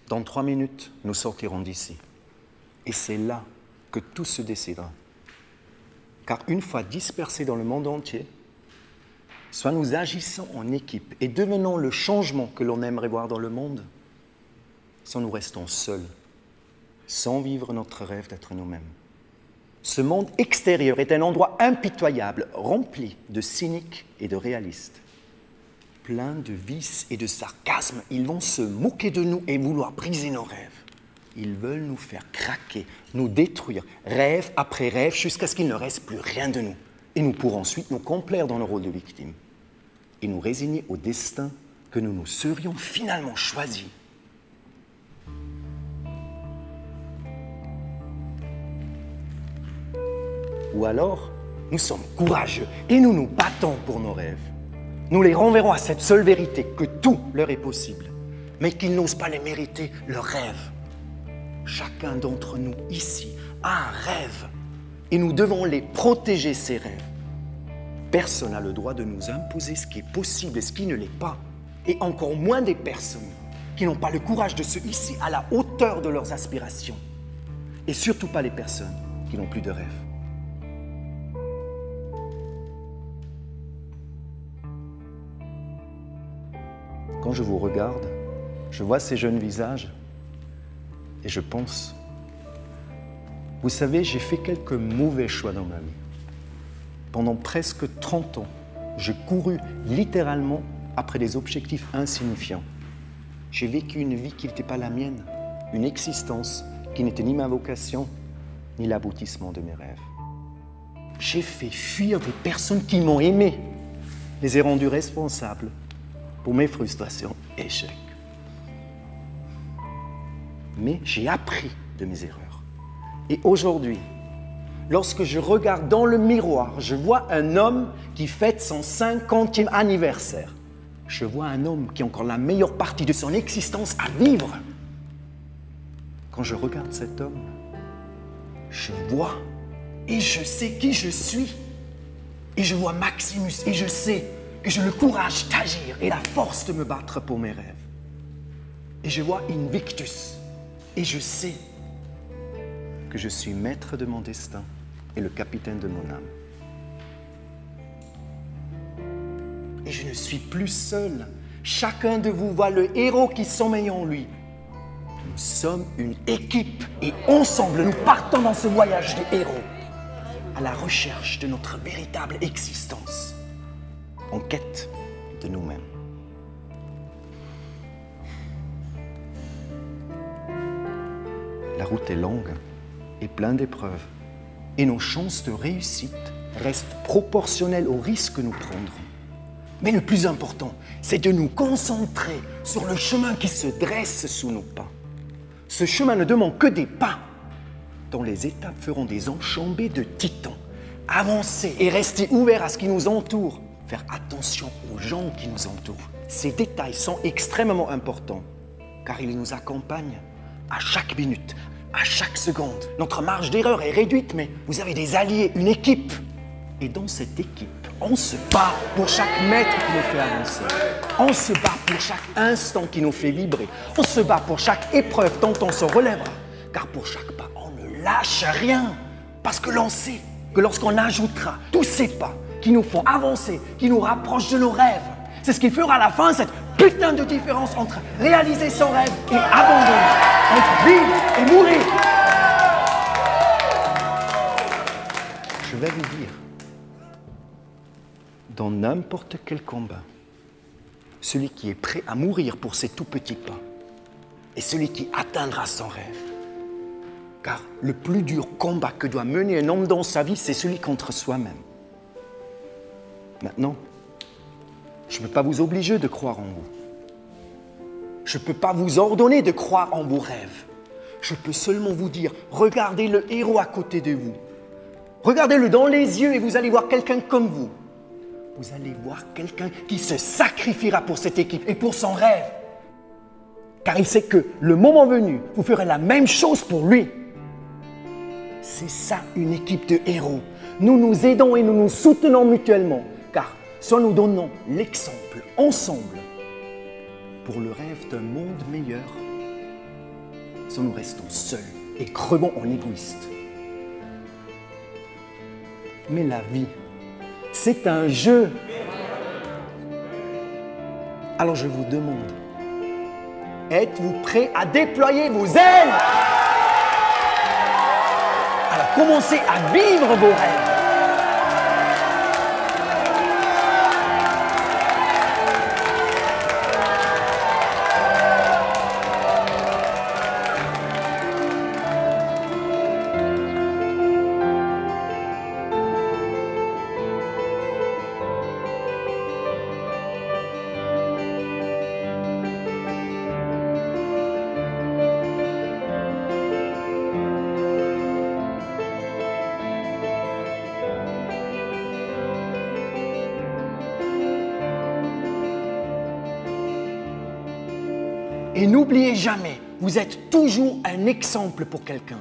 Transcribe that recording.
Dans 3 minutes, nous sortirons d'ici. Et c'est là que tout se décidera. Car une fois dispersés dans le monde entier, soit nous agissons en équipe et devenons le changement que l'on aimerait voir dans le monde, soit nous restons seuls, sans vivre notre rêve d'être nous-mêmes. Ce monde extérieur est un endroit impitoyable, rempli de cyniques et de réalistes. Plein de vices et de sarcasme, ils vont se moquer de nous et vouloir briser nos rêves. Ils veulent nous faire craquer, nous détruire, rêve après rêve, jusqu'à ce qu'il ne reste plus rien de nous. Et nous pourrons ensuite nous complaire dans le rôle de victime et nous résigner au destin que nous nous serions finalement choisis. Ou alors, nous sommes courageux et nous nous battons pour nos rêves. Nous les renverrons à cette seule vérité, que tout leur est possible, mais qu'ils n'osent pas les mériter, leurs rêves. Chacun d'entre nous ici a un rêve et nous devons les protéger, ces rêves. Personne n'a le droit de nous imposer ce qui est possible et ce qui ne l'est pas, et encore moins des personnes qui n'ont pas le courage de se hisser à la hauteur de leurs aspirations, et surtout pas les personnes qui n'ont plus de rêve. Quand je vous regarde, je vois ces jeunes visages et je pense, vous savez, j'ai fait quelques mauvais choix dans ma vie. Pendant presque 30 ans, j'ai couru littéralement après des objectifs insignifiants. J'ai vécu une vie qui n'était pas la mienne, une existence qui n'était ni ma vocation, ni l'aboutissement de mes rêves. J'ai fait fuir des personnes qui m'ont aimé, les ai rendues responsables pour mes frustrations et échecs. Mais j'ai appris de mes erreurs. Et aujourd'hui, lorsque je regarde dans le miroir, je vois un homme qui fête son 50e anniversaire. Je vois un homme qui a encore la meilleure partie de son existence à vivre. Quand je regarde cet homme, je vois et je sais qui je suis. Et je vois Maximus et je sais que j'ai le courage d'agir et la force de me battre pour mes rêves. Et je vois Invictus et je sais que je suis maître de mon destin et le capitaine de mon âme. Et je ne suis plus seul. Chacun de vous voit le héros qui sommeille en lui. Nous sommes une équipe et ensemble, nous partons dans ce voyage de héros à la recherche de notre véritable existence, en quête de nous-mêmes. La route est longue et pleine d'épreuves, et nos chances de réussite restent proportionnelles aux risques que nous prendrons. Mais le plus important, c'est de nous concentrer sur le chemin qui se dresse sous nos pas. Ce chemin ne demande que des pas, dont les étapes feront des enjambées de titans. Avancer et rester ouvert à ce qui nous entoure. Faire attention aux gens qui nous entourent. Ces détails sont extrêmement importants, car ils nous accompagnent à chaque minute, à chaque seconde. Notre marge d'erreur est réduite, mais vous avez des alliés, une équipe. Et dans cette équipe, on se bat pour chaque mètre qui nous fait avancer. On se bat pour chaque instant qui nous fait vibrer. On se bat pour chaque épreuve dont on se relèvera. Car pour chaque pas, on ne lâche rien. Parce que l'on sait que lorsqu'on ajoutera tous ces pas qui nous font avancer, qui nous rapprochent de nos rêves, c'est ce qui fera à la fin cette putain de différence entre réaliser son rêve et abandonner, entre vivre et mourir. Je vais vous dire, dans n'importe quel combat, celui qui est prêt à mourir pour ses tout petits pas est celui qui atteindra son rêve. Car le plus dur combat que doit mener un homme dans sa vie, c'est celui contre soi-même. Maintenant, je ne peux pas vous obliger de croire en vous. Je ne peux pas vous ordonner de croire en vos rêves. Je peux seulement vous dire, regardez le héros à côté de vous. Regardez-le dans les yeux et vous allez voir quelqu'un comme vous. Vous allez voir quelqu'un qui se sacrifiera pour cette équipe et pour son rêve. Car il sait que le moment venu, vous ferez la même chose pour lui. C'est ça une équipe de héros. Nous nous aidons et nous nous soutenons mutuellement. Car soit nous donnons l'exemple ensemble pour le rêve d'un monde meilleur, soit nous restons seuls et crevons en égoïstes. Mais la vie, c'est un jeu. Alors je vous demande, êtes-vous prêts à déployer vos ailes? Alors commencez à vivre vos rêves. Et n'oubliez jamais, vous êtes toujours un exemple pour quelqu'un.